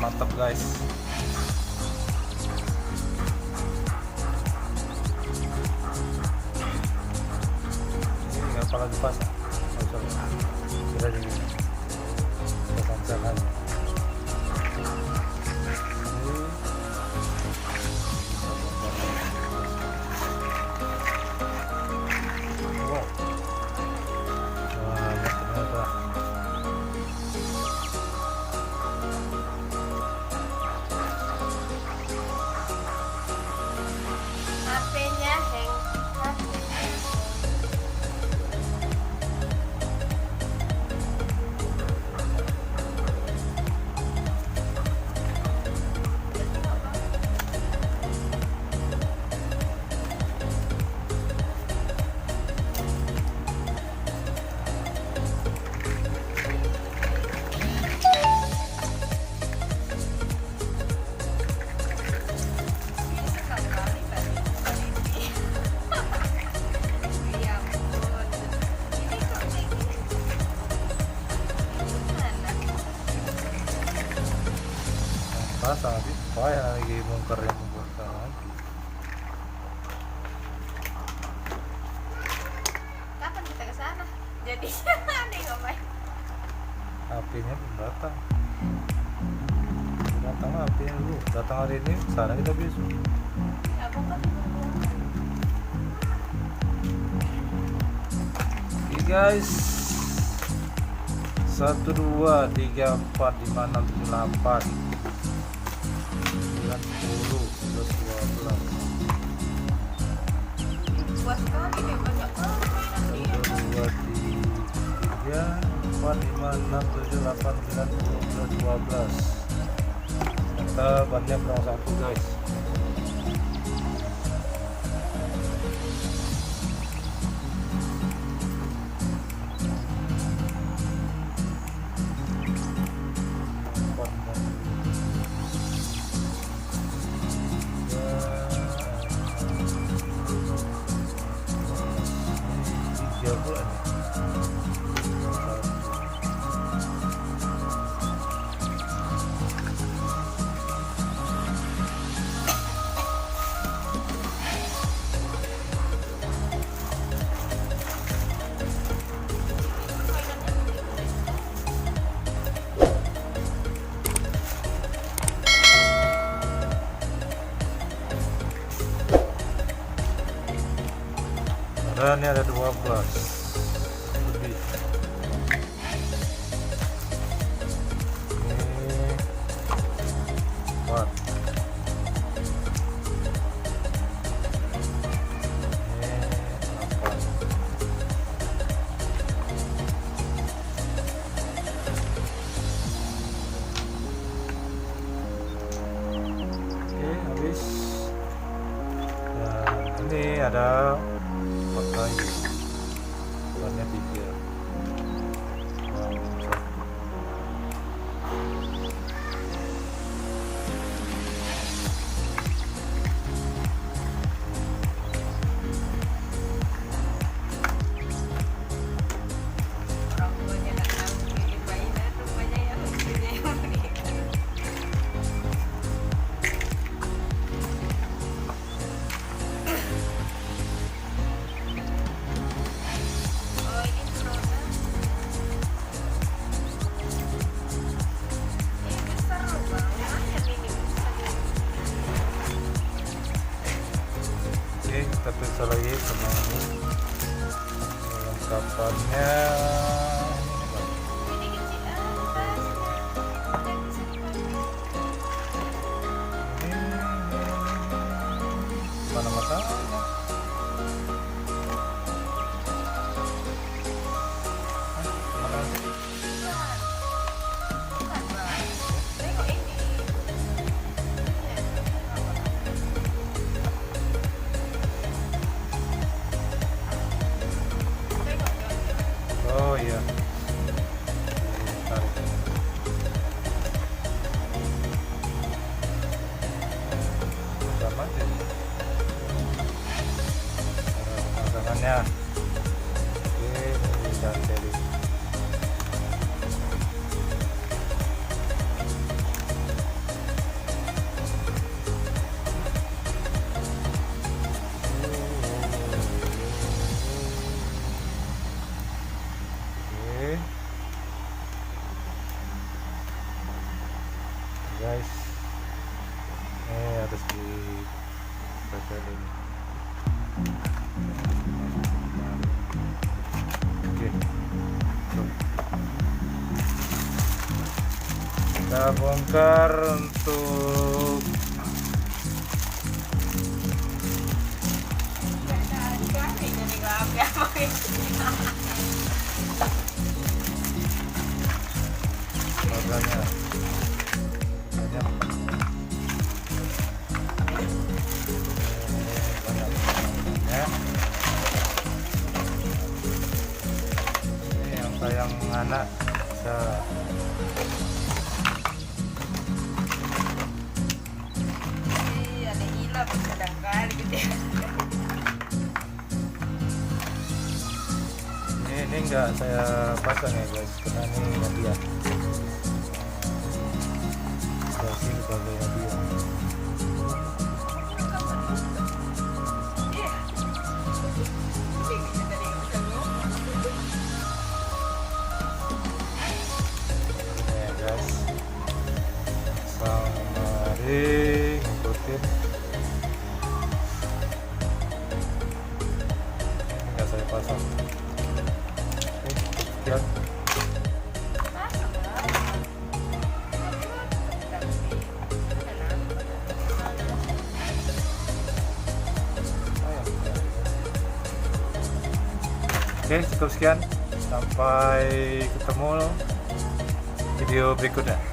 mantap guys. Ini apa lagi pas? Oh, sorry. Kira jadi kepanjangan. Wow, banyak ternyata. HP-nya hang. Pas habis payah lagi bongkar yang membongkar lagi. Kapan kita ke sana? Jadi aneh ngapain? HP-nya belum datang. Datang HP-nya dulu. Datang hari ini, sana kita besok. Ya bukan. Oke guys, 1 2 3 4 5 6 7 8 9 10 11 12 Puas sekali deh, banyak banget mainan dia. 1 2 3 4 5 6 7 8 9 10 11 12. Kita banyak kurang satu guys. Dan ini ada 12 lebih. Ini 4. Ini 8. Oke, habis. Dan ini ada pakai warna 3. Orang tuanya nggak tahu bikin mainan, rupanya yang punya yang belikan. Oh ini Corona. Ini besar loh bang, lumayan ini besar. Oke, kita periksa lagi sama lengkapannya. Ini kecil atas. Dan bisa dipakai. Ini mana matanya? Mana? Bukan bang. Tengok ini. Tengok. Oh iya. Tarik. Sama aja. Pemasangannya. Oke, ini jadi. Kita bongkar untuk harganya banyak. Ya. Ini yang sayang anak bisa ada hilang sedangkan gitu ya. ini enggak saya pasang ya guys, karena ini hadiah. Kasih sebagai hadiah. Ya guys, pasang mari ngikutin. Ini enggak saya pasang. Oke, sekian. Oke, cukup sekian. Sampai ketemu video berikutnya.